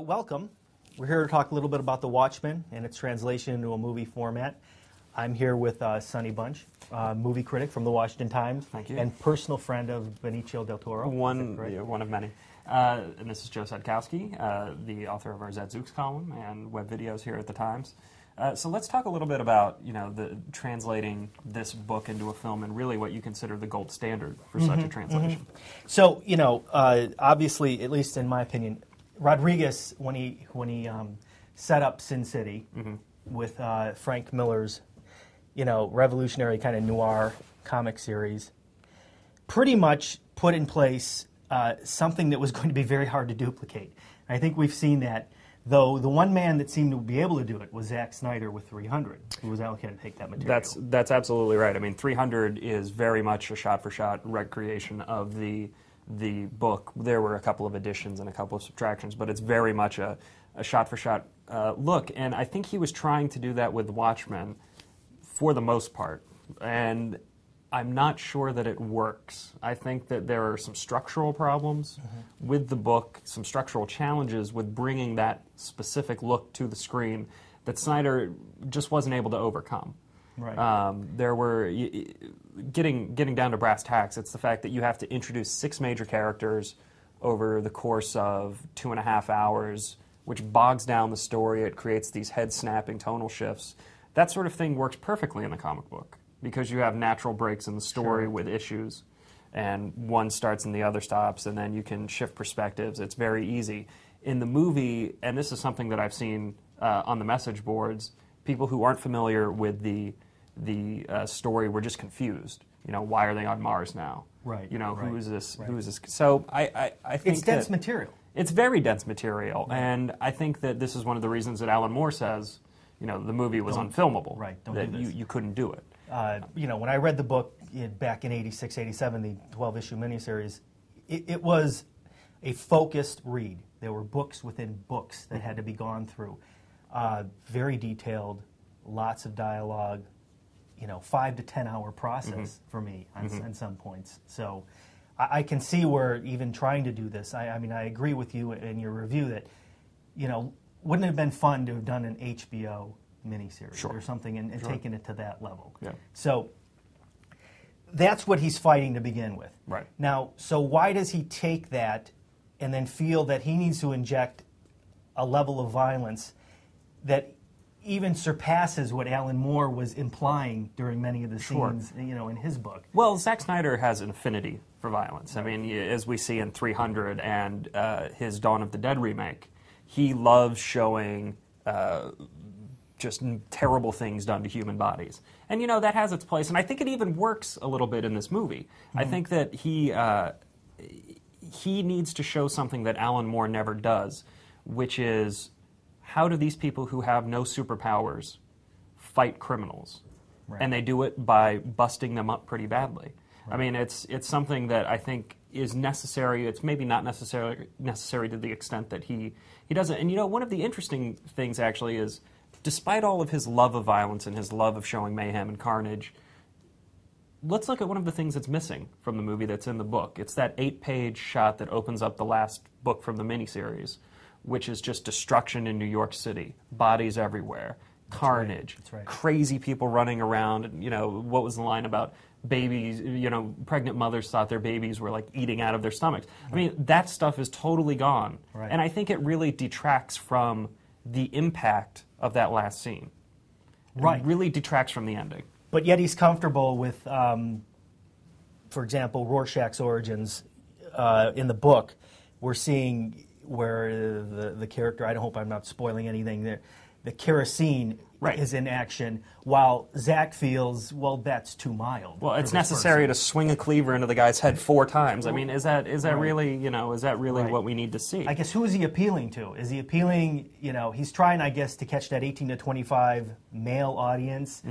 Welcome. We're here to talk a little bit about the Watchmen and its translation into a movie format. I'm here with Sonny Bunch, movie critic from the Washington Times. Thank you. And personal friend of Benicio del Toro. One of many. And this is Joe Sadkowski, the author of our Zadzooks column and web videos here at the Times. So let's talk a little bit about, the translating this book into a film and really what you consider the gold standard for such a translation. So, obviously, at least in my opinion, Rodriguez, when he set up Sin City with Frank Miller's, revolutionary kind of noir comic series, pretty much put in place something that was going to be very hard to duplicate. And I think we've seen that. Though the one man that seemed to be able to do it was Zack Snyder with 300, who was allocated to take that material. That's absolutely right. I mean, 300 is very much a shot-for-shot recreation of the book. There were a couple of additions and a couple of subtractions, but it's very much a shot-for-shot look. And I think he was trying to do that with Watchmen for the most part. And I'm not sure that it works. I think that there are some structural problems with the book, some structural challenges with bringing that specific look to the screen that Snyder just wasn't able to overcome. Right. There were, getting down to brass tacks, it's the fact that you have to introduce 6 major characters over the course of 2.5 hours, which bogs down the story. It creates these head-snapping tonal shifts. That sort of thing works perfectly in the comic book, because you have natural breaks in the story with issues, and one starts and the other stops, and then you can shift perspectives. It's very easy. In the movie, and this is something that I've seen on the message boards, people who aren't familiar with the story were just confused. Why are they on Mars now? Right. Who is this? Right. Who is this? So I think it's dense material. It's very dense material, and I think that this is one of the reasons that Alan Moore says, the movie was unfilmable. Right. Don't that do this. You couldn't do it. When I read the book back in 86, 87, the 12-issue miniseries, it was a focused read. There were books within books that had to be gone through. Very detailed, lots of dialogue, 5 to 10 hour process for me on some points. So I can see where even trying to do this, I agree with you in your review that, wouldn't it have been fun to have done an HBO miniseries or something and taken it to that level. Yeah. So that's what he's fighting to begin with. Right. Now, so why does he take that and then feel that he needs to inject a level of violence that even surpasses what Alan Moore was implying during many of the scenes, in his book? Well, Zack Snyder has an affinity for violence. I mean, as we see in 300 and his Dawn of the Dead remake, he loves showing just terrible things done to human bodies. And, that has its place. And I think it even works a little bit in this movie. I think that he needs to show something that Alan Moore never does, which is, how do these people who have no superpowers fight criminals? Right. And they do it by busting them up pretty badly. Right. I mean, it's something that I think is necessary. It's maybe not necessary to the extent that he doesn't. And, one of the interesting things, actually, is despite all of his love of violence and his love of showing mayhem and carnage, let's look at one of the things that's missing from the movie that's in the book. It's that 8-page shot that opens up the last book from the miniseries, which is just destruction in New York City, bodies everywhere, carnage, That's right. Crazy people running around. What was the line about babies, pregnant mothers thought their babies were like eating out of their stomachs. I mean, that stuff is totally gone. Right. And I think it really detracts from the impact of that last scene. Right. It really detracts from the ending. But yet he's comfortable with, for example, Rorschach's origins in the book. We're seeing where the character, I hope I'm not spoiling anything, the kerosene is in action, while Zach feels, well, that's too mild. Well, it's necessary to swing a cleaver into the guy's head 4 times. I mean, is that really, what we need to see? I guess, who is he appealing to? Is he appealing, he's trying, I guess, to catch that 18 to 25 male audience,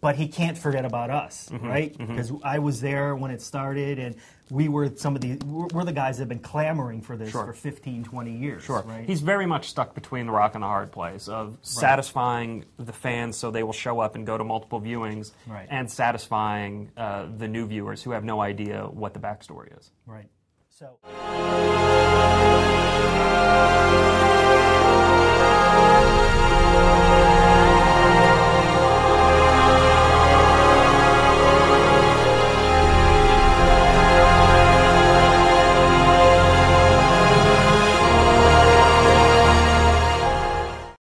but he can't forget about us, right? Because I was there when it started, and we're the guys that have been clamoring for this for 15, 20 years. Sure. Right? He's very much stuck between the rock and the hard place of satisfying the fans so they will show up and go to multiple viewings, and satisfying the new viewers who have no idea what the backstory is. Right. So.